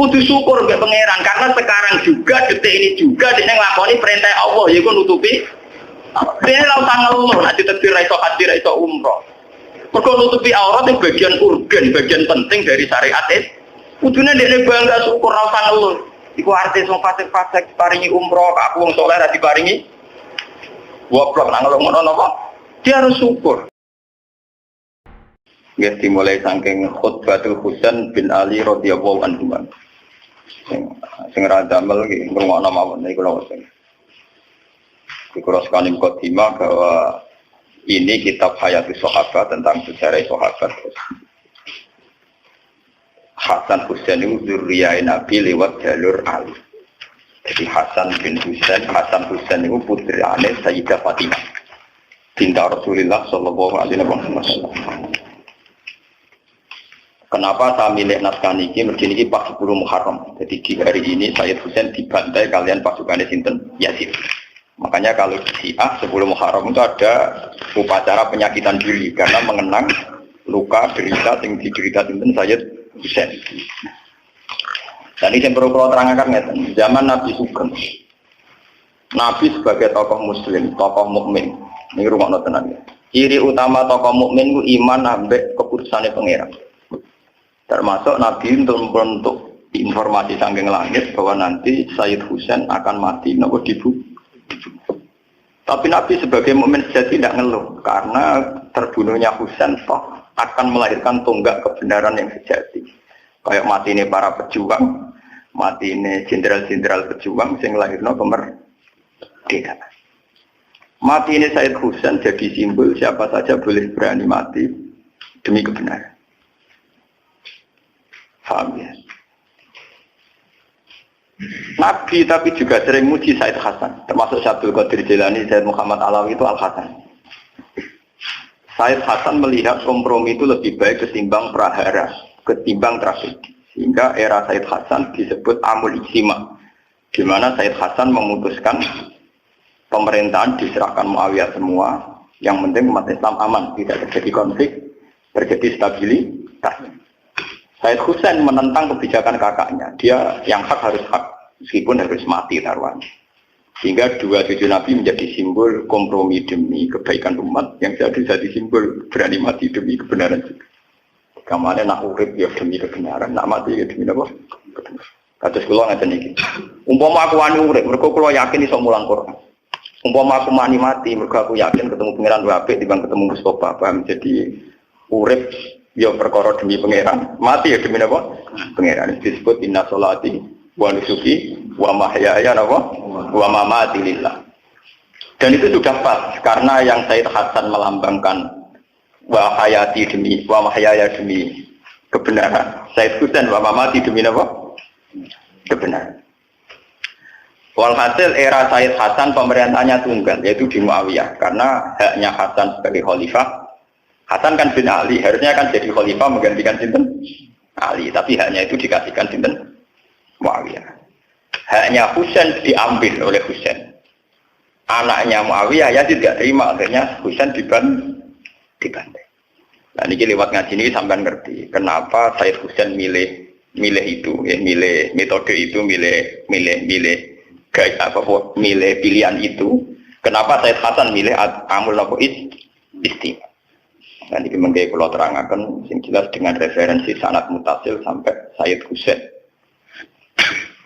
Kudu syukur mbek pangeran karena sekarang juga detik ini juga dia nglakoni perintah Allah yaiku nutupi. Dia ora usah ngeluh nek ditetir ra iso haji ra iso umroh. Mergo nutupi aurat yang bagian urgen, bagian penting dari syariat itu. Kudune dekne bangga syukur ra usah ngeluh. Iku artis wong fasik-fasik paringi umroh, aku wong saleh ra diparingi. Goblok nang ngono napa? Dia harus syukur. Ya dimulai saking khutbatul Husain bin Ali radhiyallahu anhu. Sing ra damel iki ngrungokno mawon niku lho sing. Dikuraskan mukadimah bahwa ini kitab Hayatus Sahabat tentang sejarah sahabat. Hasan Husain itu dzurriyyah Nabi lewat jalur Ali. Jadi Hasan Husain itu putrane Sayyidah Fatimah binti Rasulullah sallallahu alaihi wasallam. Kenapa saya milih naskah ini? Mergi ini pas 10 Muharram. Jadi di hari ini Sayyid Husain dibantai kalian pasukannya sinten Yazid. Makanya kalau di Syiah 10 Muharram itu ada upacara penyakitan diri karena mengenang luka derita yang diderita sinten Sayyid Husain. Dan ini yang perlu kalau terangkan zaman Nabi Sugeng. Nabi sebagai tokoh Muslim, tokoh mukmin. Ini rumah tenan. Ciri utama tokoh mukmin itu iman ambek keputusannya pangeran. Termasuk Nabi untuk membentuk informasi saking langit bahwa nanti Sayyid Husain akan mati nopo dibunuh. Tapi Nabi sebagai mukmin sejati tidak ngeluh karena terbunuhnya Husain toh akan melahirkan tonggak kebenaran yang sejati. Kayak mati ini para pejuang, mati ini jenderal-jenderal pejuang sing lahirno kemerdekaan. Mati ini Sayyid Husain jadi simbol siapa saja boleh berani mati demi kebenaran. Paham ya? Nabi tapi juga sering muji Said Hasan, termasuk Syabdul Qadir Jilani, Said Muhammad Alawi itu Al-Hasan. Said Hasan melihat kompromi itu lebih baik ketimbang prahara, ketimbang tragedi. Sehingga era Said Hasan disebut Amul Ijtima, di mana Said Hasan memutuskan pemerintahan diserahkan Muawiyah semua, yang penting umat Islam aman, tidak terjadi konflik, terjadi stabilitas. Sayyid Husain menentang kebijakan kakaknya. Dia yang hak harus hak, meskipun harus mati taruhannya. Sehingga dua cucu Nabi menjadi simbol kompromi demi kebaikan umat, yang jadi simbol berani mati demi kebenaran juga. Kamarnya nak urip ya demi kebenaran, nak mati ya demi apa? Kados kula ngaten iki. Umpama aku wani urip, mergo kula yakin iso mulang Quran. Umpama aku mati, mergo aku yakin ketemu pangeran apik timbang ketemu Mustofa, paham? Jadi urip ya perkara demi pangeran, mati ya demi apa? Pangeran. Disebut inna sholati wa nusuki wa mahyaya wa mamati lillah. Dan itu sudah pas karena yang Sayyid Hasan melambangkan wa hayati demi wa mahyaya demi kebenaran. Sayyid Husain wa mamati demi apa? Kebenaran. Walhasil era Sayyid Hasan pemerintahnya tunggal, yaitu di Muawiyah, karena haknya Hasan sebagai khalifah. Hasan kan bin Ali, harusnya kan jadi khalifah menggantikan sinten Ali, tapi haknya itu dikasihkan sinten Muawiyah. Haknya Husain diambil oleh Husain. Anaknya Muawiyah ya tidak terima, akhirnya Husain dibantai. Nah ini lewat ngaji ini sampai ngerti kenapa Sayyid Husain milih itu, ya milih metode itu, milih pilihan itu. Kenapa Sayyid Hasan milih amul napa istimewa. Dan ini mungkin kalau terangkan yang jelas dengan referensi sanad mutasil sampai Sayyid Husain.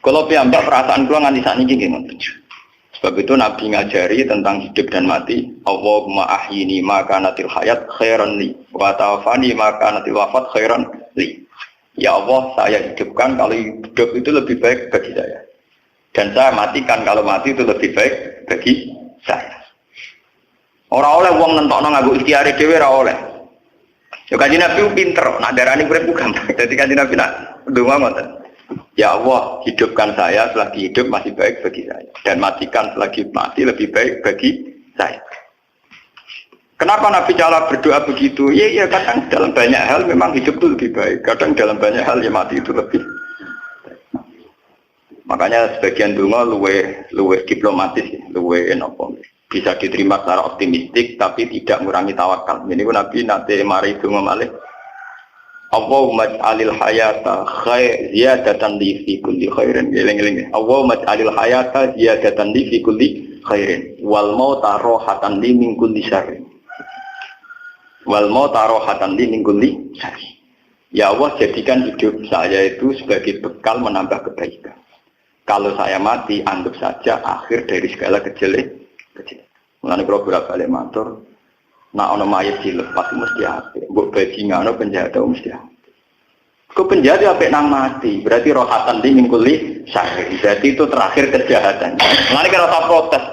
Kalau piyambak perasaan kula nganti sakniki nggih ngoten. Sebab itu Nabi ngajari tentang hidup dan mati. Allahumma ahyini ma kanatil hayat khairan li wa tawaffani ma kanatil wafat khairan li. Ya Allah, saya hidupkan kalau hidup itu lebih baik bagi saya. Dan saya matikan kalau mati itu lebih baik bagi saya. Ora oleh wong nentokno nganggo ikhtiare dhewe ora oleh. Ya Kanjeng Nabi pinter, nak darani urip gampang. Dadi Kanjeng Nabi nak ndonga ngoten. Ya Allah, hidupkan saya selagi hidup masih baik bagi saya dan matikan selagi mati lebih baik bagi saya. Kenapa Nabi cara berdoa begitu? Ya kadang dalam banyak hal memang hidup itu lebih baik, kadang dalam banyak hal ya mati itu lebih baik. Makanya sebagian donga luwe diplomatis, luwe napa bisa diterima secara optimistik tapi tidak mengurangi tawakal. Ini pun Nabi nate mari donga malih Allahumma ij'alil hayata ziyadatan li fi kulli khairin. Eling-eling. Allahumma ij'alil hayata ziyadatan li fi kulli khairin wal mauta rohatan li min kulli syarrin. Wal mauta rohatan li min kulli syarrin. Ya Allah, jadikan hidup saya itu sebagai bekal menambah kebaikan. Kalau saya mati, anggap saja akhir dari segala kejelekan. Mulane kula bolak-balik matur, nak ana mayit dilepas mesti apik. Mbok bajingane penjahat mesti apik. Kok penjahat apik nang mati, berarti rohatan li min kulli syarrin. Berarti itu terakhir kejahatan. Mulane kira ora protes.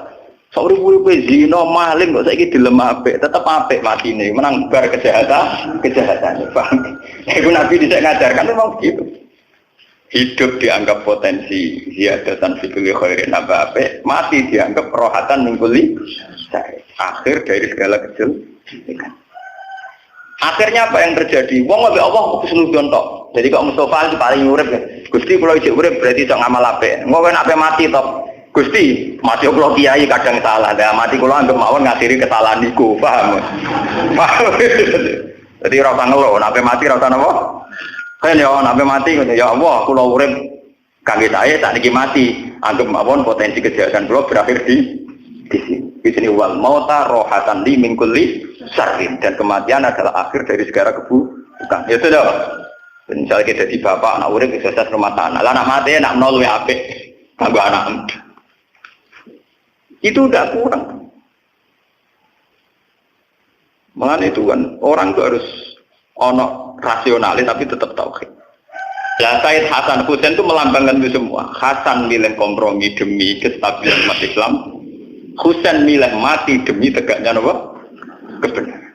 Sauri-uri zina maling kok saiki dilem apik, tetep apik matine, menang bar kejahatan. Paham? Iku Nabi dhisik ngajarkan memang begitu. Hidup dianggap potensi ziyadatan fi kulli khairin apik, mati dianggap rohatan min kulli syarrin. Akhir dari segala kejelekan. Akhirnya apa yang terjadi? Wong ambek Allah kok kesunudan tok. Jadi kok Mustafa paling urip ya. Gusti kula isih urip berarti iso ngamal apik. Engko nek ape mati tok. Gusti, mati kula kiai kadang salah. Lah mati kula anggap mawon ngakhiri kesalahan niku, paham? Paham. Jadi ora usah ngeluh, nek mati ora usah napa? Kan ya nek mati ya Allah, kula urip kangge saya sakniki mati. Anggap mawon potensi kejahatan kula berakhir di sini. Di sini wal mauta rohatan li min kulli syarrin, dan kematian adalah akhir dari segala keburukan. Ya sudah. Misalnya kita jadi bapak, anak urip sukses rumah tangga. Lah anak mati nak nol luwih apik kanggo anak. Itu udah kurang. Mengenai itu kan orang itu harus ono rasionalis tapi tetap tauhid. Lah Said Hasan Husain itu melambangkan itu semua. Hasan milih kompromi demi kestabilan umat Islam. Husain milih mati demi tegaknya apa? Kebenaran.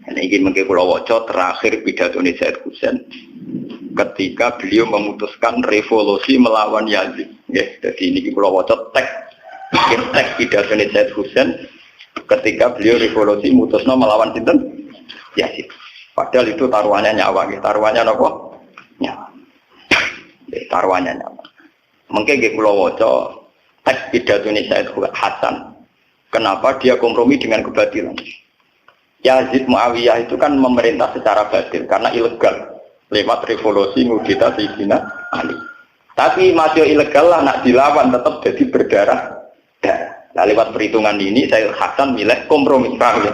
Ini ingin mengkira waca terakhir pidato Said Husain ketika beliau memutuskan revolusi melawan Yazid. Ya, jadi ini kula waca teks pidato Said Husain ketika beliau revolusi mutusno melawan sinten? Yazid. Padahal itu taruhannya nyawa, taruhannya apa? Nyawa. Taruhannya nyawa. Mungkin kula waca teks pidato Said Hasan. Kenapa dia kompromi dengan kebatilan? Yazid Muawiyah itu kan memerintah secara batil karena ilegal lewat revolusi ngudita Sayyidina Ali. Tapi masih ilegal lah, nak dilawan tetap jadi berdarah. Nah, lewat perhitungan ini saya Hasan milih kompromi, paham ya?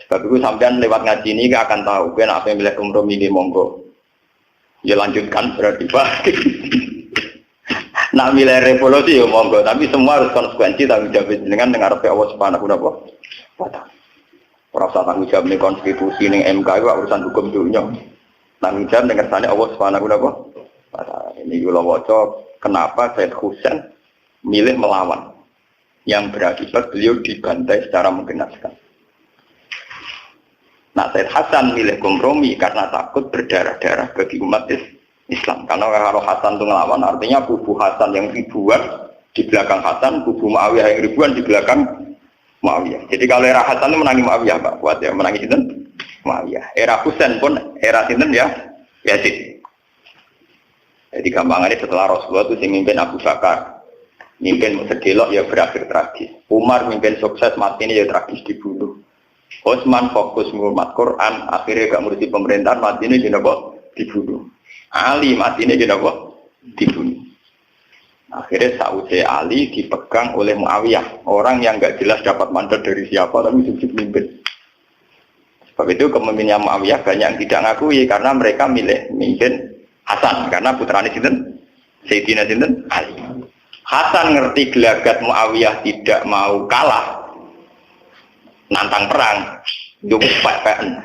Sebab itu sampean lewat ngaji ini gak akan tahu kan apa yang milih kompromi ini, monggo. Ya lanjutkan berarti Pak. Nak milih revolusi ya monggo, tapi semua harus konsekuensi tanggung jawab dengan dengar Allah Subhanahu wa taala. Ora usah tanggung jawab ning konstitusi ning MK itu urusan hukum dunia. Tanggung jawab dengan kersane Allah Subhanahu wa taala. Ini kula waca kenapa Said Husain milih melawan yang berakibat beliau dibantai secara menggenaskan. Nah, Said Hasan milih kompromi karena takut berdarah-darah bagi umat Islam. Karena kalau Hasan itu ngelawan, artinya kubu Hasan yang ribuan di belakang Hasan, kubu Muawiyah yang ribuan di belakang Muawiyah. Jadi kalau era Hasan itu menangi Muawiyah, Pak, kuat ya, menangi sinten? Muawiyah. Era Husain pun era sinten ya, Yazid. Jadi gampangannya setelah Rasulullah itu mimpin Abu Bakar, mimpin sedelok ya berakhir tragis. Umar mimpin sukses, mati ini ya tragis dibunuh. Utsman fokus menghormat Quran, akhirnya gak ngurusi pemerintahan, mati ini dibunuh. Ali mati ini dibunuh. Akhirnya Saudi Ali dipegang oleh Muawiyah, orang yang gak jelas dapat mandat dari siapa tapi sujud mimpin. Sebab itu kepemimpinannya Muawiyah banyak yang tidak ngakui karena mereka milih mimpin Hasan karena putranya sinten Sayyidina sinten Ali. Hasan ngerti gelagat Muawiyah tidak mau kalah nantang perang, yo pepen.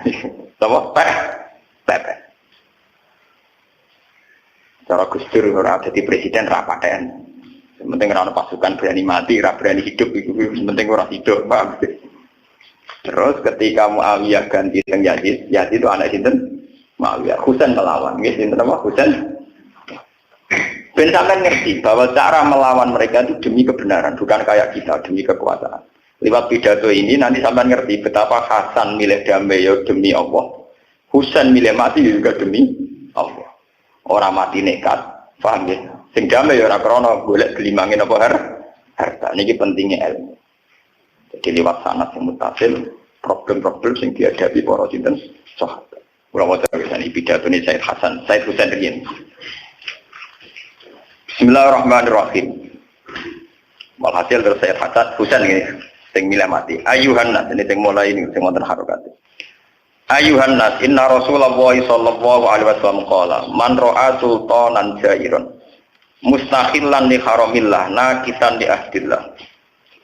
Apa? Pepen. Cara Gus Dur ora dadi presiden ra paten. Penting ora ono pasukan berani mati, ra berani hidup iku penting ora hidup, paham. Terus ketika Muawiyah ganti teng Yazid, Yazid itu anak sinten? Muawiyah. Husain melawan, nggih sinten apa? Husain. Ben sampean ngerti bahwa cara melawan mereka itu demi kebenaran, bukan kayak kita demi kekuasaan. Lewat pidato ini nanti sampean ngerti betapa Hasan milih damai ya demi Allah. Husain milih mati juga demi Allah. Orang mati nekat, paham ya? Sing damai ya ora krana golek gelimangin apa harta. Niki pentingnya ilmu. Jadi lewat sanad yang mutasil, problem-problem sing dihadapi para sinten sahabat. Kula maca ini pidatone Said Hasan, Said Husain riyen. Bismillahirrahmanirrahim. Walhasil terus Said Husain ini sing milih mati. Ayuhan nas ini sing mulai ini sing wonten harokat. Ayuhan nas inna Rasulullah sallallahu alaihi wasallam qala man ra'a sultanan jairan mustakhillan li haramillah nakisan li ahdillah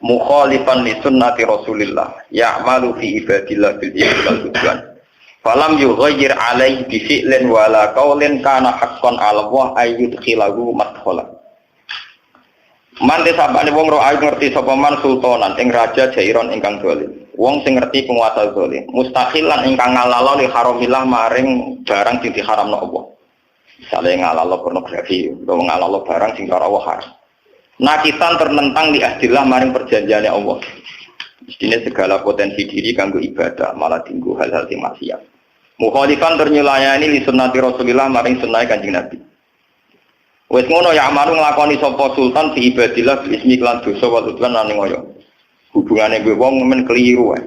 mukhalifan li sunnati Rasulillah ya'malu fi ibadillah bil ibadillah falam yughayyir alaihi bi fi'lin wala qaulin kana haqqan 'ala Allah ayyudkhilahu madkhala. Man desabane wong ro ayu ngerti sapa man sultanan ing raja jairon ingkang dolim. Wong sing ngerti penguasa dolim, mustakhilan ingkang ngalalo li haramillah maring barang sing diharamno Allah. Misale ngalalo pornografi, utawa ngalalo barang sing ora Allah haram. Nakisan ternentang di ahdillah maring perjanjiane Allah. Mestine segala potensi diri kanggo ibadah malah tinggu hal-hal sing maksiat. Mukhalifan ternyulayani li sunnati Rasulillah maring sunnah Kanjeng Nabi. Wes ngono ya amaru nglakoni sapa sultan fi ibadillah bismi lan dosa wa tujuan lan ngoyo. Hubungane kowe wong men keliru wae.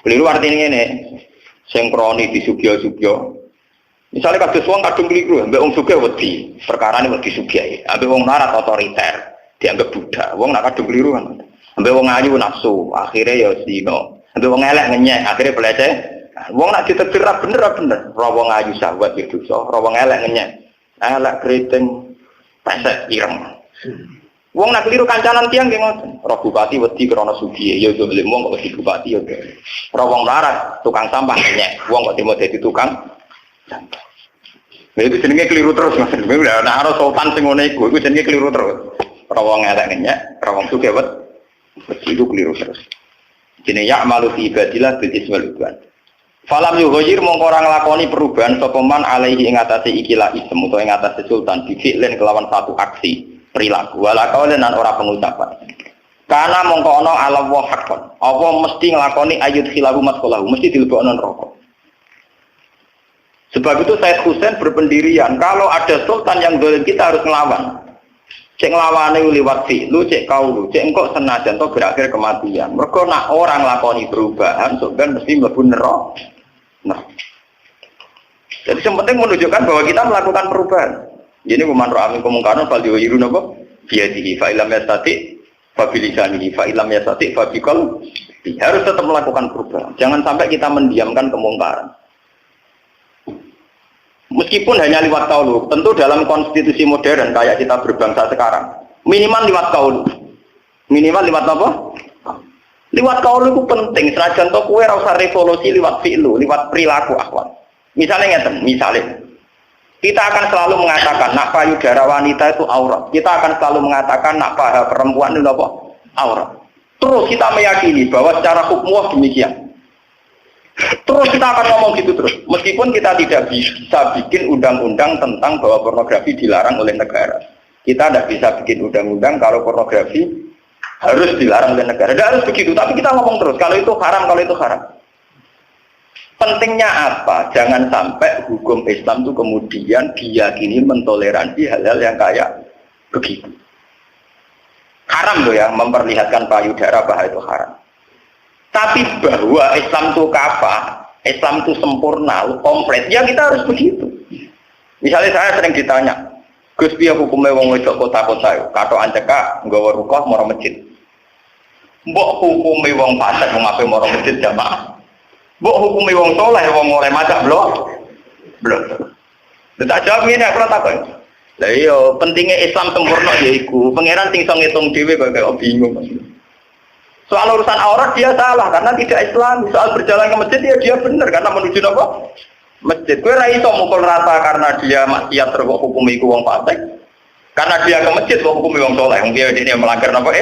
Keliru artine ngene. Sing kroni disugya-sugya. Misale kados wong kadung keliru, mbek wong sugih wedi, perkarane wedi sugih. Ambek wong larat otoriter, dianggap budak. Wong nak kadung keliru kan. Ambek wong ayu nafsu, akhire ya zina. Ambek wong elek ngenyek, akhire pelece. Wong nak ditetir bener. Ora wong ayu sahabat itu dosa, ora wong elek ngenyek. Elek kriting pesek ireng. Wong nak keliru kancanan tiang nggih ngoten. Roh bupati wedi krana sugih, ya yo lek wong kok wedi bupati yo. Roh wong larat tukang sampah nyek, wong kok demo dadi tukang sampah. Lha itu jenenge keliru terus Mas. Nek ana sultan sing ngene iku jenenge keliru terus. Roh wong elek nyek, roh wong sugih wedi itu keliru terus. Jenenge ya'malu fi ibadillah bil ismil udwan. Falam yughayir mongko ora nglakoni perubahan sapa man alaihi ing atase ikilah isem utawa ing atase sultan bifi'len kelawan satu aksi perilaku wala kaulan ora pengucapan. Karena mongko ana ala wa haqqan. Apa mesti nglakoni ayut khilahu masqalahu, mesti dilebokno neraka. Sebab itu Said Husain berpendirian kalau ada sultan yang zalim kita harus nglawan. Cek nglawane liwat fi'lu, cek kaulu, cek engko senajan to berakhir kematian. Mergo nak orang nglakoni perubahan sultan mesti mlebu neraka. Nah, jadi yang penting menunjukkan bahwa kita melakukan perubahan. Ini kuman ro'amin kemungkaran fal yuhiru napa biyadihi fa ilam yastati fa bilisanihi fa ilam yastati fa biqal. Harus tetap melakukan perubahan. Jangan sampai kita mendiamkan kemungkaran. Meskipun hanya lewat qaul, tentu dalam konstitusi modern kayak kita berbangsa sekarang, minimal lewat qaul. Minimal lewat apa? Liwat kaul itu penting, senajan to kowe ora usah revolusi liwat fi'lu, liwat perilaku akhwat. Misalnya ngeten, kita akan selalu mengatakan nak payudara wanita itu aurat. Kita akan selalu mengatakan nak paha perempuan itu apa? Aurat. Terus kita meyakini bahwa secara hukum demikian. Terus kita akan ngomong gitu terus. Meskipun kita tidak bisa bikin undang-undang tentang bahwa pornografi dilarang oleh negara. Kita tidak bisa bikin undang-undang kalau pornografi harus dilarang oleh negara. Tidak harus begitu, tapi kita ngomong terus kalau itu haram, kalau itu haram. Pentingnya apa? Jangan sampai hukum Islam itu kemudian diyakini mentoleransi hal-hal yang kayak begitu. Haram loh ya, memperlihatkan payudara bahwa itu haram. Tapi bahwa Islam itu kafah, Islam itu sempurna, komplit, ya kita harus begitu. Misalnya saya sering ditanya, Gus piye hukume wong wedok kota-kota katok anceka nggawa rukah marang masjid. Mbok hukume wong fasik wong ape marang masjid jamaah. Mbok hukume wong saleh wong oleh maca blok. Tak jawab ngene aku takon. Lah iya pentingnya Islam sempurna yaiku pangeran sing iso ngitung dhewe kok bingung. Soal urusan aurat dia salah karena tidak Islam. Soal berjalan ke masjid dia benar karena menuju apa? Masjid. Kowe ra iso mukul rata karena dia maksiat terus hukum iku wong fasik. Karena dia ke masjid kok hukum wong saleh. Wong dia melanggar napa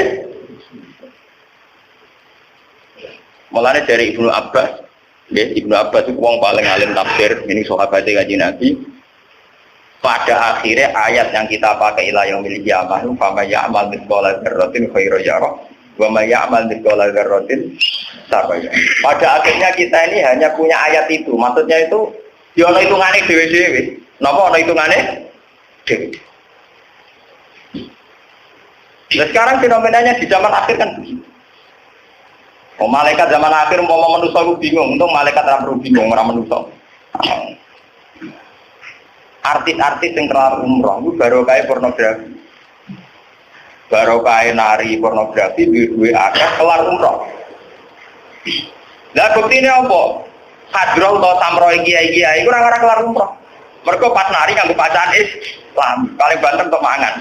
Mulane dari Ibnu Abbas, Ibnu Abbas itu wong paling alim tafsir, ini sahabat Kanjeng Nabi. Pada akhirnya ayat yang kita pakai ila yaumil qiyamah, fa may ya'mal mithqala dzarratin khairan yarah, wa may ya'mal mithqala dzarratin syarran yarah. Pada akhirnya kita ini hanya punya ayat itu. Maksudnya itu ya ana hitungane dhewe-dhewe. Napa ana hitungane? Dhewe. Nah, sekarang fenomenanya di zaman akhir kan begitu. Malaikat zaman akhir mau manusia itu bingung, untung malaikat tidak perlu bingung, orang manusia. artis-artis yang kelar umroh itu baru kayak pornografi. Baru kayak nari pornografi duwe akeh kelar umroh. Lah buktinya apa? Hadroh atau samroh kiai-kiai itu orang-orang kelar umroh. Mereka pas nari nganggo bacaan Islam, paling banter untuk mangan.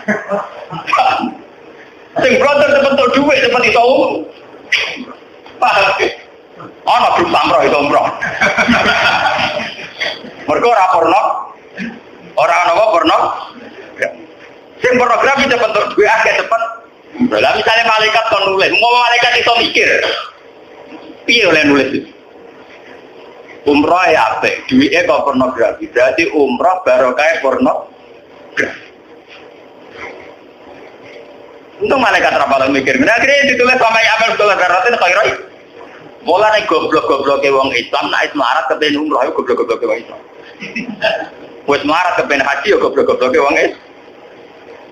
Sing blonter bentuk duit seperti itu. Paham? Ana grup samroh itu umroh. Mereka ora porno. Ora ana porno. Sing pornografi bentuk duit akeh cepet. Lah misalnya malaikat kon nulis, mau malaikat iso mikir. Piye oleh nulis itu? Umroh ya apik, duitnya kok pornografi. Berarti umroh baru kayak pornografi. Untung malaikat rapal mikir. Nah, akhirnya ditulis sama Amal Abdullah Garatin khairoi. Mulai goblok-goblok wong Islam, naik semarat kepen umroh, goblok-goblok wong Islam. Wes semarat kepen haji, goblok-goblok wong Islam.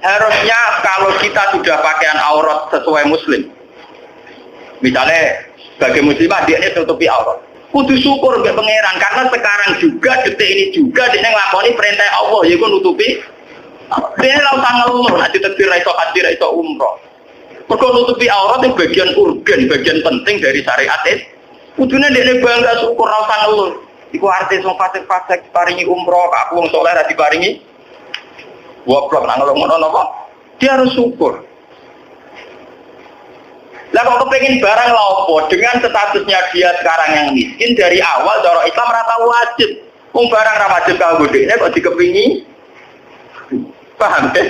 Harusnya kalau kita sudah pakaian aurat sesuai Muslim, misalnya sebagai muslimah dia ini tutupi aurat. Kudu syukur ke pangeran karena sekarang juga detik ini juga dia ngelakoni perintah Allah yaitu nutupi. Dia lau tanggal lu nanti tetir iso haji iso umroh. Mergo nutupi aurat itu bagian urgen, bagian penting dari syariat itu. Kudune dia bangga syukur lau tanggal lu. Iku artis wong fasik-fasik paringi umroh, aku wong saleh ra diparingi. Goblok nang ngono napa? Dia harus syukur. Lah kok kepengen barang lopo dengan statusnya dia sekarang yang miskin dari awal cara Islam rata wajib. Wong barang ra wajib kanggo dekne kok dikepingi. Paham ya?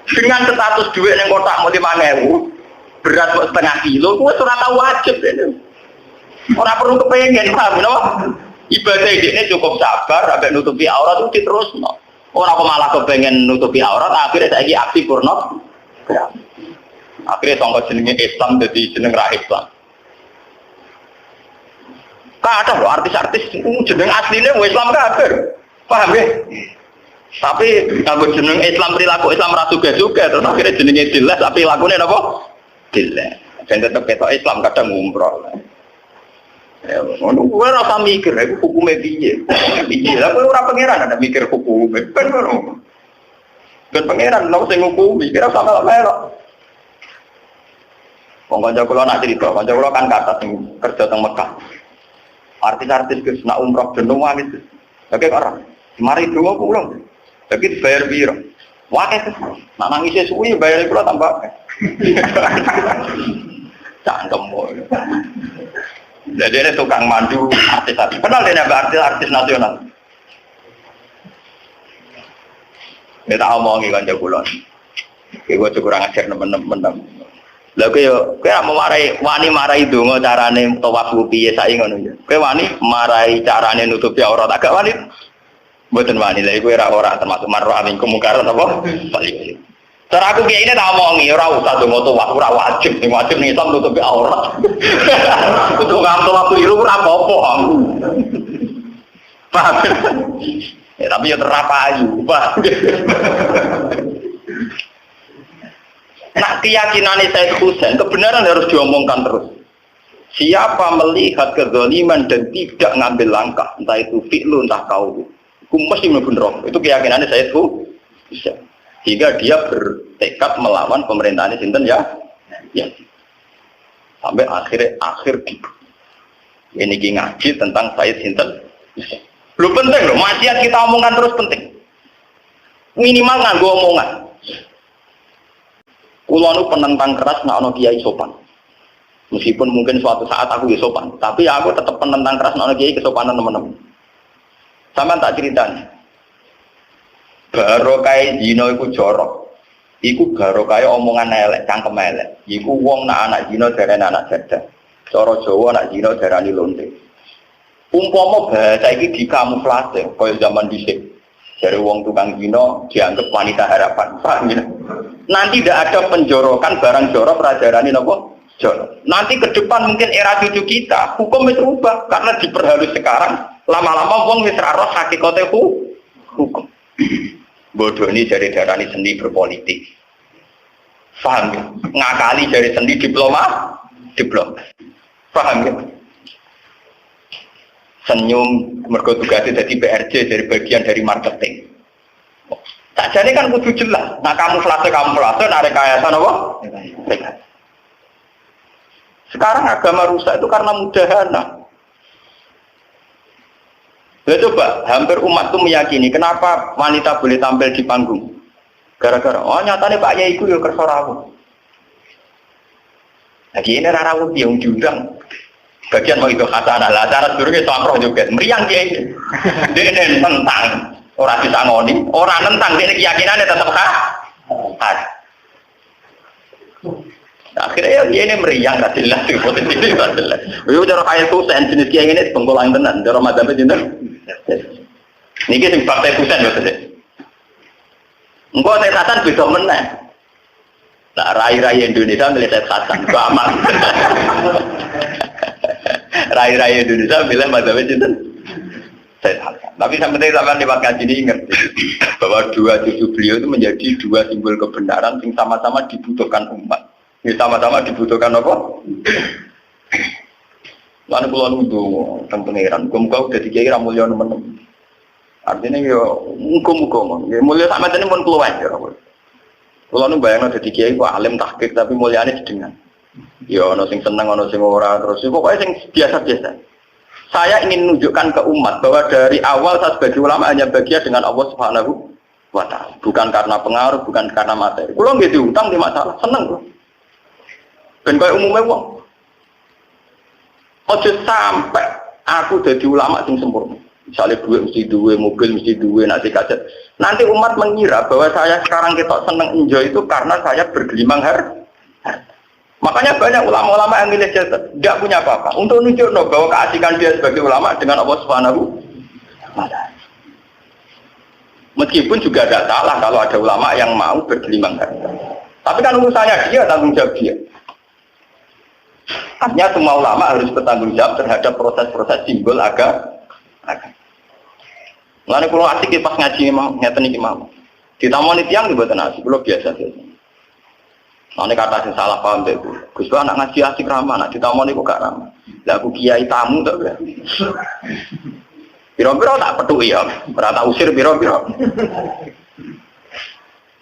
Dengan status duit yang kotak mau 5.000 berat kok setengah kilo kuwi ora tau wajib ya. Ora perlu kepengen, paham no? Ibadah ini cukup sabar sampai nutupi aurat itu diterusno. Ora kok malah kepengen nutupi aurat akhirnya saiki aksi porno. Akhirnya sangka jenenge Islam jadi jeneng ra Islam. Kadang loh artis-artis jeneng aslinya Islam kabeh. Paham ya? Tapi kalau jeneng Islam perilaku Islam ra juga terus akhirnya jenenge jelas tapi lakunya apa? Jelas. Dan tetap ketok Islam kadang umroh. Ya, ngono kowe ora usah mikir iku hukume piye. Piye lah kowe ora pangeran ada mikir hukume. Ben ngono. Ben pangeran lho sing ngukumi, kira sama melok. Wong kanca kula nak cerita, kanca kula kan kata sing kerja teng Mekah. Artis-artis Gus nak umroh jeneng wangit. Oke ora. Mari donga kula. Tapi dibayar piro? Wae nak nangis suwi bayar kula tambah. Cangkemmu. Jadi ini tukang mandu artis-artis. Kenal dia artis-artis nasional. Kita omongi kan jagoan. Gue kurang ajar temen-temen. Lalu kaya mau wani marai dongo carane tawaf piye saiki ngono ya. Kowe wani marai carane nutupi aurat agak wani. Mboten wani lha iku ora termasuk marwa ning kemungkaran apa? Balik. Cara aku kiai ini tak omongi ora usah dongo tawaf ora wajib, sing wajib ning Islam nutupi aurat. Kudu ngam tawaf keliru ora apa-apa. Paham? Ya tapi ya terapayu, Pak. Nah keyakinan Said Husain kebenaran harus diomongkan terus. Siapa melihat kezaliman dan tidak ngambil langkah, entah itu fi'lu entah qaul, itu mesti mlebu neraka. Itu keyakinan Said Husain. Sehingga dia bertekad melawan pemerintahan sinten ya. Sampai akhir ini ngaji tentang Said sinten. Lu penting loh, maksiat kita omongkan terus penting. Minimal nganggo omongan. Kulo nu penentang keras nak ono kiai sopan. Meskipun mungkin suatu saat aku ya sopan, tapi aku tetap penentang keras nak ono kiai kesopanan teman-teman. Sampeyan tak ceritani. Baru kayak zina iku jorok. Iku baru kayak omongan elek, cangkem elek. Iku wong nak anak zina darane anak jadah. Cara Jawa anak zina darani lonte. Umpama bahasa iki dikamuflase kaya zaman dhisik. Dari wong tukang zina dianggap wanita harapan. Paham ya? Nanti tidak ada penjorokan barang jorok rajarani napa? Jorok. Nanti ke depan mungkin era cucu kita hukum wis rubah karena diperhalus sekarang. Lama-lama wong wis ra roh hakikate hukum. Bodoh ini dari darani seni berpolitik. Paham ya? Ngakali dari seni diploma. Paham ya? Senyum mergo tugasnya jadi PRJ dari bagian dari marketing. Sajane kan kudu jelas. Nah kamuflase nah rekayasa apa? Sekarang agama rusak itu karena mudahana. Ya coba, hampir umat itu meyakini kenapa wanita boleh tampil di panggung. Gara-gara, oh nyatanya Pak Yai itu ya kersa rawuh. Lagi ini rawuh yang diundang. Bagian mau itu khasanah lah, cara durungnya soal juga. Meriang dia ini. Dia ini tentang. Orang bisa ngoni, orang nentang dia keyakinannya tetap khas. Akhirnya ya ini meriang, gak jelas, positif, gak jelas. Itu cara kayak Husain, jenis kiai ini penggolang tenan, cara madhabnya jenis. Ini sing partai Husain maksudnya. Enggak saya Hasan bisa menang. Nah, rai-rai Indonesia milih saya Hasan, itu aman. Rai-rai Indonesia milih madhabnya jenis. Tapi sampai lewat ngaji ini ingat bahwa dua cucu beliau itu menjadi dua simbol kebenaran yang sama-sama dibutuhkan umat. Ini sama-sama dibutuhkan apa? Lalu pulau itu tentang pangeran. Muka udah dikira mulia teman-teman. Artinya ya muka-muka. Ya mulia sama tadi pun keluar ya. Pulau itu bayangin udah dikira itu alim tahqiq tapi mulianya sedengan. Ya ono sing seneng ono sing ora terus. Pokoknya sing biasa-biasa. Saya ingin menunjukkan ke umat bahwa dari awal saya sebagai ulama hanya bahagia dengan Allah Subhanahu wa Ta'ala. Bukan karena pengaruh, bukan karena materi. Kalau nggak diutang di masalah, seneng loh. Dan kayak umumnya uang. Ojo sampai aku jadi ulama yang sempurna. Misalnya duit mesti duit, mobil mesti duit, nasi kajet. Nanti umat mengira bahwa saya sekarang kita seneng enjoy itu karena saya bergelimang harta. Makanya banyak ulama-ulama yang milih jasa, tidak punya apa-apa. Untuk menunjukkan bahwa keasikan dia sebagai ulama dengan Allah Subhanahu wa Ta'ala. Meskipun juga tidak salah kalau ada ulama yang mau bergelimang harta. Tapi kan urusannya dia, tanggung jawab dia. Artinya semua ulama harus bertanggung jawab terhadap proses-proses simbol agama. Lalu kalau asik pas ngaji ngeten iki mau. Ditamoni tiyang mboten asik, kula biasa-biasa. Nanti kata sing salah paham deh, Gus anak ngaji asik ramah, nak ditamoni kok gak ramah. Lah aku kiai tamu tak ya. Piro-piro tak petuk ya, ora tak usir piro-piro.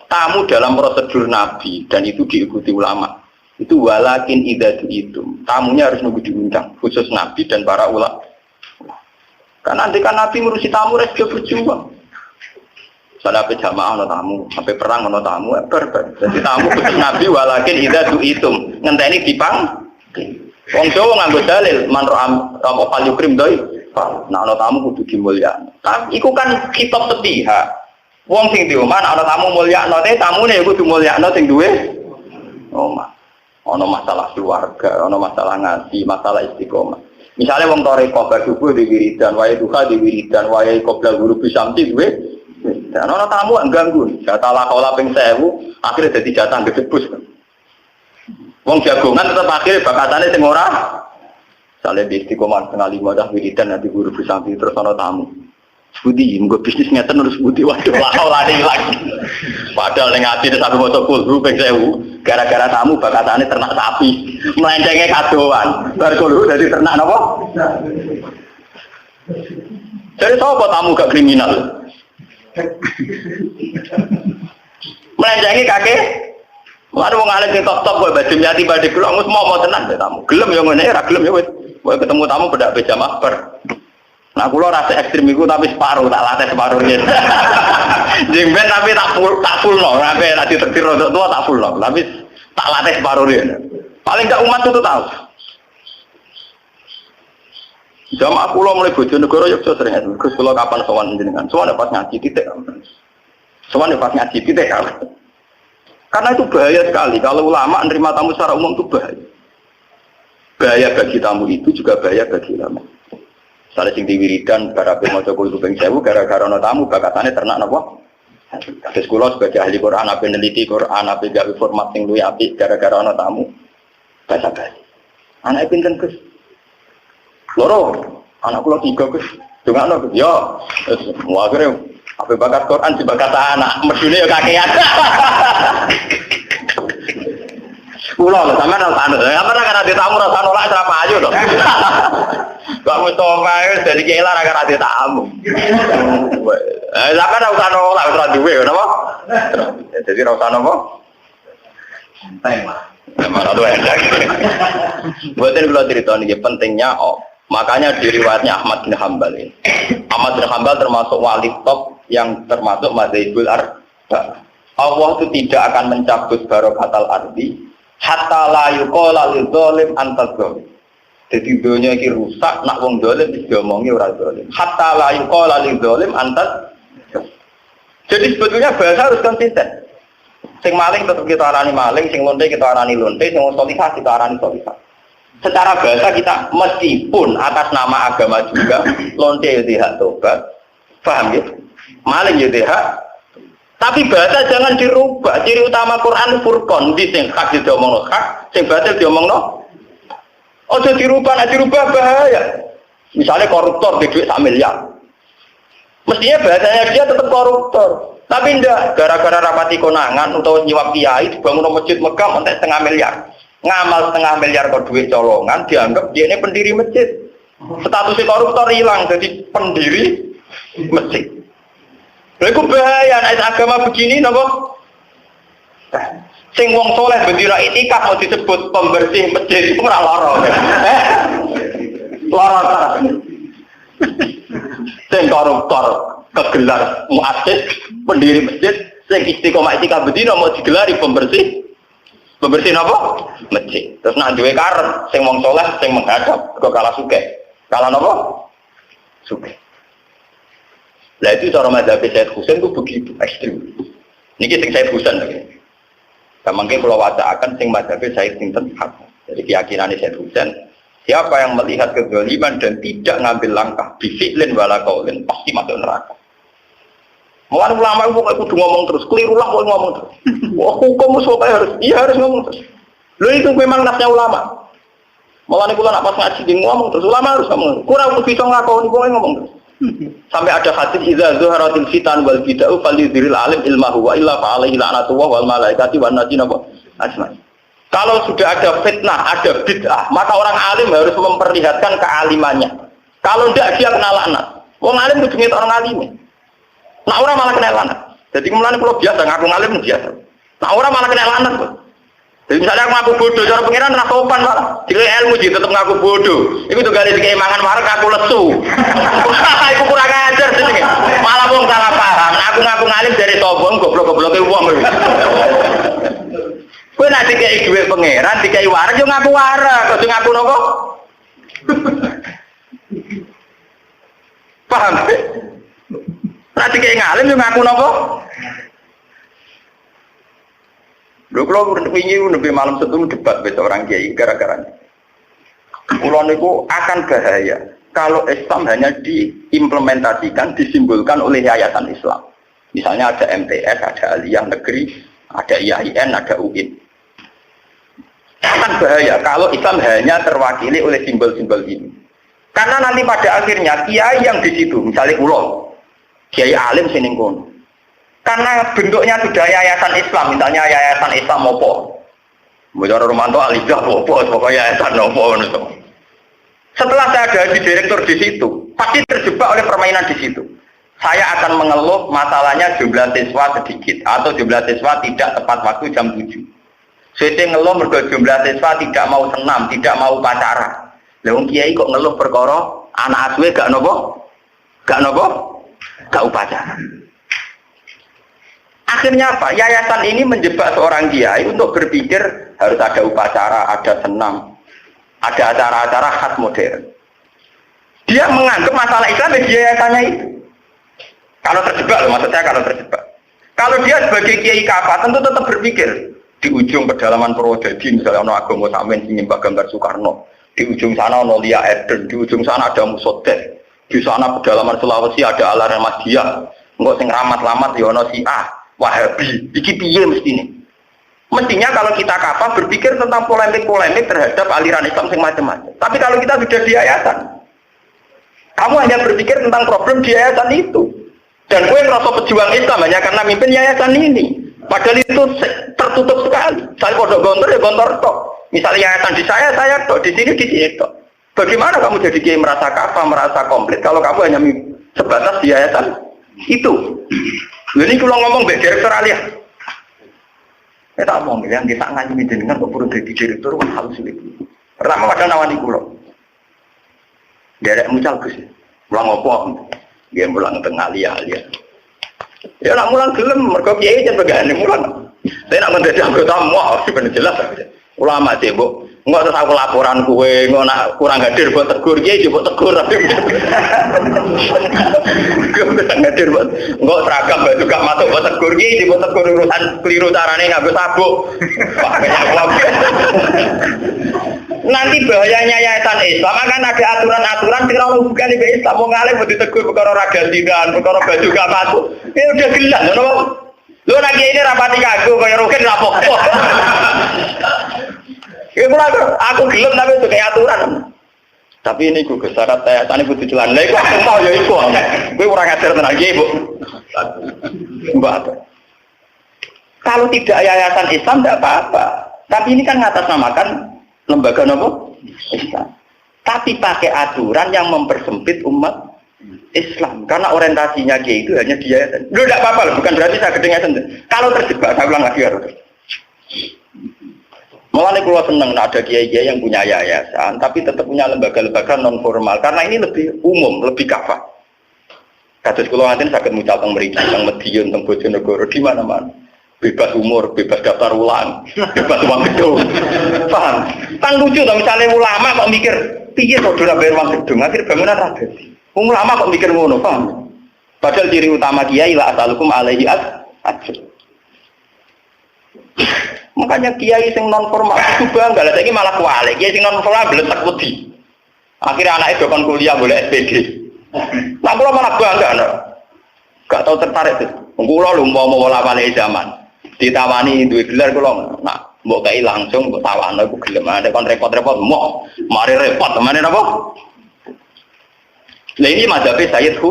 Tamu dalam prosedur Nabi dan itu diikuti ulama. Itu walakin idatu itu. Tamunya harus nunggu diundang, khusus Nabi dan para ulama. Karena nanti kan Nabi ngurusi tamu harus dia berjuang. Sampai jamaah ono tamu, sampai perang ono tamu, jadi tamu khusus Nabi walakin idatu itu. Ngenteni dipang. Wong Jawa nganggo dalil man apa fal yukrim doi. Nah ono tamu kudu dimulyakno. Tapi iku kan kitab sepihak. Wong sing dioman ana tamu mulyakno, tamune ya kudu mulyakno sing duwe omah. Ono masalah keluarga, ono masalah ngaji, masalah istiqomah. Misalnya wong toreko bar subuh di wiridan, wae duha di wiridan, wae qabla guru bisamti duwe. Dan ono tamu ganggu. Jatah lakola ping 1000, akhirnya dadi jatah gedebus. Wong jagongan tetap akhirnya bakatane sing ora. Sale di istiqomah tengah 5 dah wiridan nanti guru bisamti terus ono tamu. Budi, gue bisnis ngeten harus budi, waduh lakola lagi. Padahal ning ati sampe maca kulhu ping 1000. Gara-gara tamu bakatane ternak sapi, melencenge kadoan. Bar kulo dadi ternak napa? Jadi sapa tamu gak kriminal? Melencengi kakek. Lalu wong alim sing top-top kowe baju nyati badhe kulo ngus mau tenan tamu. Gelem yo ngene, ra gelem yo wis. Kowe ketemu tamu bedak beja masker. Nah kulo rasa ekstrim iku tapi separuh tak latih separuh ngene. Jeng ben tapi tak full no, sampai nanti tertir rodok tua tak full no, tapi tak latih separuh dia. Paling gak umat itu tahu. Jamaah kula mulai Bojonegoro Yogyakarta sering itu. Gus kula kapan sowan jenengan? Sowan pas ngaji titik. Sowan pas ngaji titik kan. Karena itu bahaya sekali kalau ulama menerima tamu secara umum itu bahaya. Bahaya bagi tamu itu juga bahaya bagi ulama. Salah sing diwiridan barape maca kulo ping 1000 gara-gara ana tamu bakatane ternak napa? Kados kula sebagai ahli Quran ape neliti Quran ape gawe format sing luwih apik gara-gara ana tamu. Basa-basi. Anake pinten Gus? Loro, anak kula 3 Gus. Dongakno Gus. Yo, wis akhire ape bakat Quran dibakat anak, medune yo kakean. Kula lho sampean anu, sampean kan ade tamu rasa nolak ora payu to. Kok Mustofa wis dadi kiai lara kan ade tamu. Sampai ora usah nolak, ora duwe napa? Jadi ora usah napa? Santai lah. Malah tuh enak. Buatin kalau cerita nih pentingnya makanya di riwayatnya Ahmad bin Hambal ini. Ahmad bin Hambal termasuk wali top yang termasuk madzhabul arba. Allah itu tidak akan mencabut barokatal ardi hatta la yuqala lil zalim anta zalim. Jadi dunia ini rusak, nak wong zalim diomongi ora zalim. Hatta la yuqala lil zalim anta. Jadi sebetulnya bahasa harus konsisten. Sing maling tetap kita arani maling, sing lonte kita arani lonte, sing solihah kita arani solihah. Secara bahasa kita meskipun atas nama agama juga lonte ya hak tobat, paham ya? Maling ya hak. Tapi bahasa jangan dirubah. Ciri utama Quran Furqan, di sing hak diomongno hak, sing batil diomongno. Ojo dirubah, nek dirubah bahaya. Misalnya koruptor di duit 1 miliar. Mestinya bahasanya dia tetap koruptor. Tapi enggak, gara-gara rapati konangan atau nyiwap kiai dibangun masjid Mekah entek 1,5 miliar. Ngamal 1,5 miliar kok duit colongan dianggap dia ini pendiri masjid. Statusnya koruptor hilang jadi pendiri masjid. Lha bahaya nek agama begini napa? Sing wong soleh bendera itikaf mau disebut pembersih masjid itu ora lara. Lara. Sing koruptor kegelar muassis pendiri masjid sing istiqomah itikaf bendina mau digelari pembersih apa? Masjid. Terus nak duwe karep sing wong soleh sing menghadap kok kalah sugih. Kalah napa? Sugih. Lah itu cara mazhab Said Husain itu begitu ekstrim. Niki sing Said Husain lagi. Kamangke kula wacaaken sing mazhab Said sinten hak. Jadi keyakinan Said Husain, siapa yang melihat kezaliman dan tidak ngambil langkah bifi'lin wala qaulin pasti masuk neraka. Mulane ulama itu kudu ngomong terus, keliru lah kok ngomong terus. Wah, hukum harus ngomong terus. Lho itu memang nasnya ulama. Mulane kula nak pas ngaji ngomong terus, ulama harus ngomong. Kurang bisa nglakoni kok ngomong terus. Sampai ada hadis idza zuharatil fitan wal bid'ah falyudhiril alim ilmahu wa illa fa alaihi la'natullah wal malaikati wan nasi ajmain. Kalau sudah ada fitnah, ada bid'ah, maka orang alim harus memperlihatkan kealimannya. Kalau tidak dia kena laknat. Wong alim kudu ngetok orang alim. Nah orang malah kena laknat. Jadi kemudian kalau biasa ngaku alim biasa. Nah orang malah kena laknat. Jadi misalnya aku ngaku bodoh, cara pengiran ra sopan malah. Jika ilmu jadi tetap ngaku bodoh. Itu tuh gak ada keimangan marek aku lesu. Aku kurang ajar sih. Malah wong salah paham. Aku ngaku ngalim dari sombong goblok-gobloke wong. Kowe nek dikai dhuwit pangeran, dikai warak yo ngaku warak, aja ngaku nopo. Paham? Nek dikai ngalim yo ngaku nopo? Lho kula wingi nembe malam setu debat besok orang kiai gara-gara. Kula niku akan bahaya kalau Islam hanya diimplementasikan, disimbolkan oleh yayasan Islam. Misalnya ada MTS, ada Aliyah Negeri, ada IAIN, ada UIN. Akan bahaya kalau Islam hanya terwakili oleh simbol-simbol ini. Karena nanti pada akhirnya kiai yang di situ, misalnya kula, kiai alim sing kono. Karena bentuknya sudah yayasan Islam, misalnya yayasan Islam opo. Mbok Romanto Alidah opo, pokoknya yayasan opo ngono. Setelah saya ada di direktur di situ, pasti terjebak oleh permainan di situ. Saya akan mengeluh masalahnya jumlah siswa sedikit atau jumlah siswa tidak tepat waktu jam 7. Saya ngeluh mergo jumlah siswa tidak mau senam, tidak mau pacaran. Lah wong kiai kok ngeluh perkara anak asuhe gak nopo? Gak upacara. Akhirnya apa? Yayasan ini menjebak seorang kiai untuk berpikir harus ada upacara, ada senam, ada acara-acara khas modern. Dia menganggap masalah Islam di yayasannya itu. Kalau terjebak loh, maksud saya kalau terjebak. Kalau dia sebagai kiai kafah tentu tetap berpikir di ujung pedalaman Purwodadi misalnya ono agama sampean sing nyembah gambar Soekarno, di ujung sana ono Lia Eden, di ujung sana ada Musodeh, di sana pedalaman Sulawesi ada Alar Masdiah, engko sing ramat-lamat ya ono si A, Wahabi. Iki piye mestine? Mestinya kalau kita kafah berpikir tentang polemik-polemik terhadap aliran Islam sing macam-macam. Tapi kalau kita sudah di yayasan, kamu hanya berpikir tentang problem di yayasan itu. Dan gue ngerasa pejuang Islam hanya karena mimpin yayasan ini. Padahal itu tertutup sekali. Saya pondok gontor ya gontor tok. Misalnya yayasan di saya tok. Di sini tok. Bagaimana kamu jadi kiai merasa kafah, merasa komplit kalau kamu hanya sebatas di yayasan Itu. Ini kalau ngomong mbek direktur Alia. Saya tak ngomong yang kita ngaji jenengan kok perlu jadi direktur kan halus itu. Pertama kadang nawani kula. Derek mucal Gus. Mulang opo? Dia mulang tengah Alia. Ya nak mulang gelem mergo kiai jan begane mulang. Saya nak menjadi anggota mau sebenarnya jelas. Ulama cebok. Enggak terus aku laporan kue, enggak nak kurang hadir buat tegur, dia buat tegur. Kurang hadir buat, enggak seragam baju gak masuk buat tegur, dia buat tegur urusan keliru caranya nggak sabuk. Nanti bahayanya yayasan Islam kan ada aturan-aturan kalau bukan di Islam mau ngalih buat ditegur perkara raga dan perkara baju gak masuk. Ini udah gelas, lo lagi ini rapati kagum kayak roket rapok. Ya aku gelem tapi itu kayak aturan. Tapi ini gue syarat yayasan ibu tujuan. Lah iku aku mau ya iku. Kowe ora ngajar tenan iki, Bu. Mbak. Kalau tidak yayasan Islam tidak apa-apa. Tapi ini kan ngatasnamakan lembaga apa? Islam. Tapi pakai aturan yang mempersempit umat Islam. Karena orientasinya dia itu hanya di yayasan. Loh tidak apa-apa loh, bukan berarti saya gedeng yayasan. Kalau terjebak, saya ulang lagi harus. Malah kalau senang ada kiai-kiai yang punya yayasan, tapi tetap punya lembaga-lembaga non formal, karena ini lebih umum, lebih kafah. Kados kula ngaten saged mucal teng mriki, teng Medion, teng Bojonegoro, di mana-mana. Bebas umur, bebas daftar ulang, bebas uang gedung. Paham? Kan lucu to misalnya ulama kok mikir, piye kok ora bayar uang gedung, akhir bangunan ra dadi. Ulama kok mikir ngono, paham? Padahal ciri utama kiai la asalukum alaihi ajr. Makanya kiai sing non formal itu bangga, lah saiki malah kualik. Kiai sing non formal bletek wedi. Akhirnya anaknya dokon kuliah boleh SPD. Nah, kula malah bangga no. Gak tau tertarik tuh. Kula lho mau wala-wali zaman. Ditawani duwe gelar kula. Nah, mbok kei langsung mbok tawano iku gelem. Ada kon repot-repot mau mari repot temane napa? Lah ini mazhabe Sayyid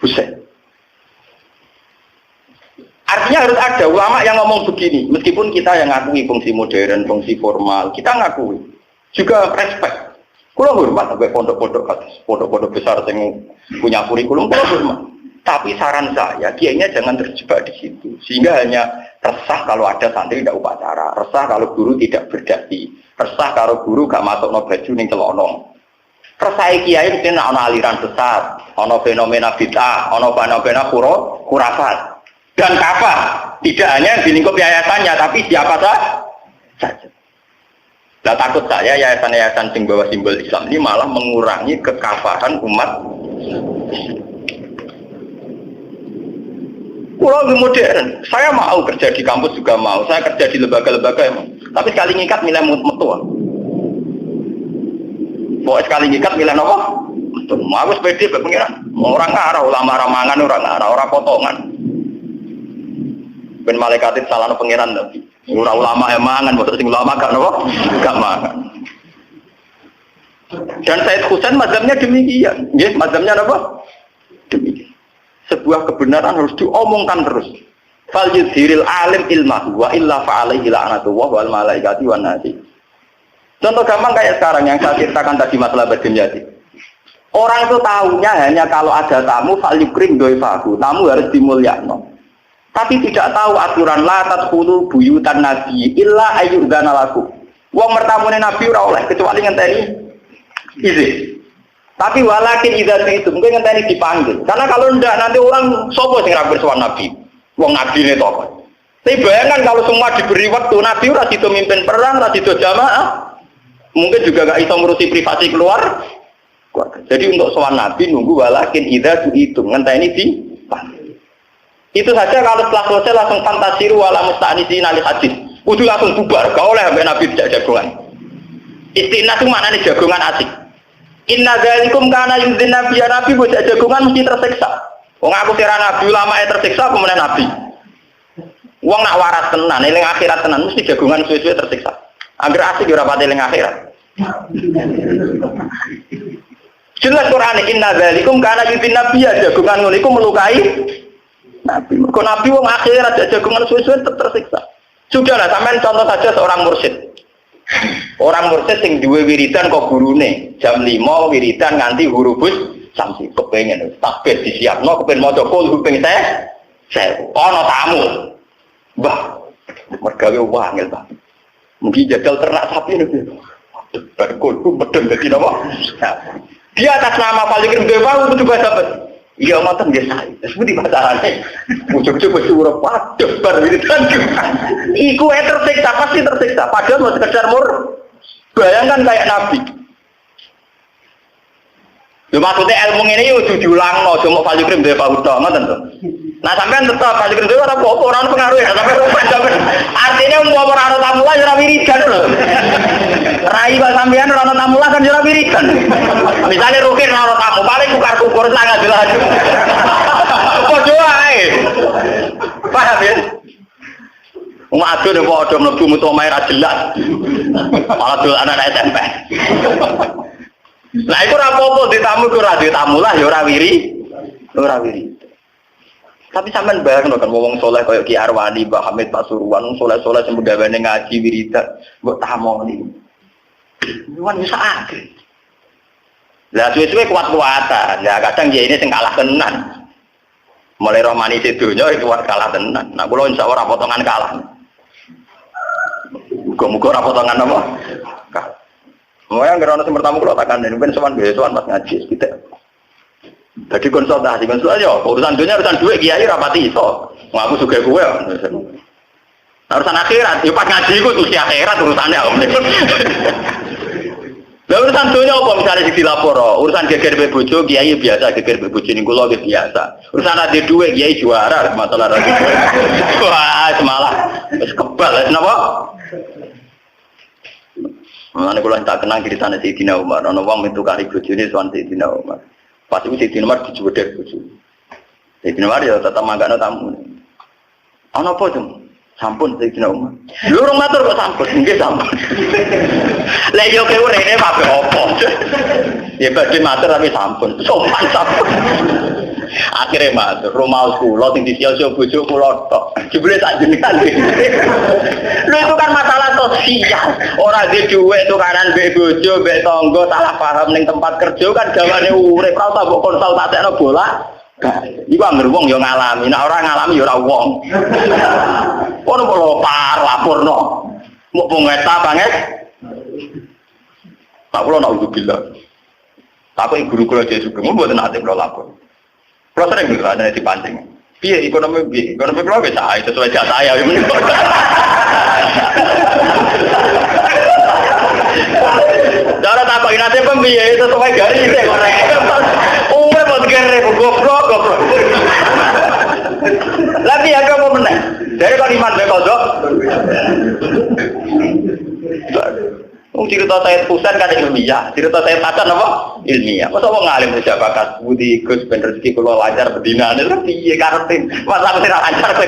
Husain. Artinya harus ada ulama yang ngomong begini, meskipun kita yang ngakui fungsi modern, fungsi formal, kita ngakui juga respect. Kulo hormat sampai pondok-pondok besar yang punya kurikulum, kulo hormat. Tapi saran saya, kiainya jangan terjebak di situ, sehingga hanya resah kalau ada santri tidak upacara, resah kalau guru tidak berdasi, resah kalau guru gak masuk no baju ning celana. Resah kiai mungkin ana aliran sesat, ana fenomena bid'ah, ana fenomena khurafat. Dan kafah, tidak hanya di lingkup yayasannya, tapi siapa saja. Nah, takut saya yayasan-yayasan yang bawa simbol Islam ini malah mengurangi kekafahan umat. Kalau lebih modern, saya mau kerja di kampus juga mau, saya kerja di lembaga-lembaga emang. Tapi sekali ngikat milih metua. Pokoknya sekali ngikat milih apa? Mau aku sepede pengiran. Orang ngarah, ulama ramangan, orang potongan. Ben malaikat itu salah pengiran tapi ulama emangan, maksud sing ulama gak nopo, gak mangan. Dan Sayyid Husain mazhabnya demikian, ya mazhabnya apa? Demikian. Sebuah kebenaran harus diomongkan terus. Fal yudhiril alim ilmah wa illa fa'alaihi la'natullah wal malaikati wan nasi. Contoh gampang kayak sekarang yang saya ceritakan tadi masalah Badimyati. Orang itu tahunya hanya kalau ada tamu fal yukrim doifahu, tamu harus dimulyakno. Tapi tidak tahu aturan la tadkhulu buyutan nabi illa ayyudzana lakum. Wong mertamune nabi ora oleh kecuali ngenteni izin. Tapi walakin idza itu mungkin ngenteni dipanggil. Karena kalau ndak nanti orang sapa sing ra bersuwan nabi. Wong nabine to kok. Tapi bayangkan kalau semua diberi waktu, nabi ora sido mimpin perang, ora sido jamaah. Mungkin juga gak iso ngurusi privasi keluar. Jadi untuk sowan nabi nunggu walakin idza itu ngenteni dipanggil. Itu saja kalau setelah selesai langsung fantasiru wala musta'nisin alil hadis. Kudu langsung bubar, gak oleh sampai Nabi tidak jagongan. Istiqnas itu maknanya jagongan asik. Inna dzalikum kana yuzin nabi ya nabi bocah jagongan mesti tersiksa. Wong aku kira nabi ulama tersiksa kemudian nabi. Wong nak waras tenan, eling akhirat tenan mesti jagongan suwe-suwe tersiksa. Angger asik ora pati eling akhirat. Jelas Quran inna dzalikum kana yuzin nabi ya jagongan ngono iku melukai Nabi. Kok Nabi wong akhirat jagongan suwe-suwe tersiksa. Sudahlah, sampean contoh saja seorang mursyid. Orang mursyid sing duwe wiridan kok gurune jam 5 wiridan nganti hurufus Samsi kepengen takbir disiapno kepengen maca kul kuping saya ana tamu. Mbah, mergawe wangil, Pak. Mungkin jadal ternak sapi nih. Berkul medeng dadi napa? Dia atas nama Falikir Dewa itu juga dapat. Iya ngoten nggih sae. Wis pundi masalahane? Ujug-ujug wis urip waduh bar wiridan. Iku tersiksa pasti tersiksa. Padahal mau sekedar bayangkan kayak Nabi. Yo maksudnya ilmu ini yo diulangno, cuma Falikir Dewa udah ngoten to. Nah sampean tetap Falikir Dewa ora apa-apa ora pengaruh ya sampean. Artinya umpama ora ana tamulah ora wiridan lho. Rai Pak sampean ora ana tamulah kan ora wiridan. Misale rukin ora tamu, paling kukar-kukur sangat jelas. Padha ae. Paham ya? Wong ado nek padha mlebu metu omahe ra jelas. Malah dol anak SMP. Lah iku ora apa-apa ditamu ku ora ditamulah ya ora wiri. Ora wiri. Tapi sampean bayangno kan wong saleh kaya Ki Arwani, Mbah Hamid Pasuruan, wong saleh-saleh sing gaweane ngaji wiridan, mbok tamoni. Nuwun wis akeh. Lah suwe-suwe kuat-kuatan. Lah kadang ya ini sing kalah tenan. Mulai rohmani sedonya itu kuat kalah tenan. Nah kula insyaallah ora potongan kalah. Muga-muga ora potongan apa? Kalah. Moya ngerono sing pertama kula tak kandhani ben sowan pas ngaji kita. Jadi konsultasi ya, urusan dunia, urusan duit, kiai rapati iso. Aku juga gue. Urusan akhirat, ya pas ngaji itu mesti akhirat urusannya. Lah urusan dunia apa misalnya sing dilapor, urusan geger bojo, kiai biasa geger bojo niku lho biasa. Urusan ade duit, kiai juara masalah ade duit. Wah, semalah wis kebal, napa? Mulane kula tak kenang ceritane Sayyidina Umar, ana wong metu kari bojone sowan Sayyidina Umar. Pas itu Sayyidina Umar dijubedek bojo. Sayyidina Umar ya tetep manggano tamu. Ana apa, Cung? Sampun Sayyidina Umar. Lho urung matur kok sampun, nggih sampun. Lah yo kowe rene pape opo? Ya badhe matur tapi sampun. Sopan sampun. Akhirnya matur, rumah kula sing disial-sial bojo kula tok. Jebule tak jenengan. Lho itu kan masalah sosial. Ora di dhuwit tukaran mbek bojo, mbek tangga salah paham ning tempat kerja kan gawane urip, ora usah mbok konsultasekno bola. Iku anggere wong yo ngalami, nek ora ngalami yo ora wong. Ono kok laporno. Mok pengeta banget. Tak kula nak uzubillah. Tapi guru kula Yesus kemu mboten ate kula lapor. Kalau sering ada dipancing. Piye ekonomi kalau bisa sesuai jasa saya. Cara takut nanti pembiayaan sesuai garis deh. Umur buat garis goblok. Lagi agak mau menang. Dari kalimat bekodok. Cerita saya pusat kan ilmiah, cerita saya pacar apa? Ilmiah. Masa mau ngalim siapa bakat budi Gus ben rezeki kula lancar bedina, itu piye karetin. Masa mesti lancar kok.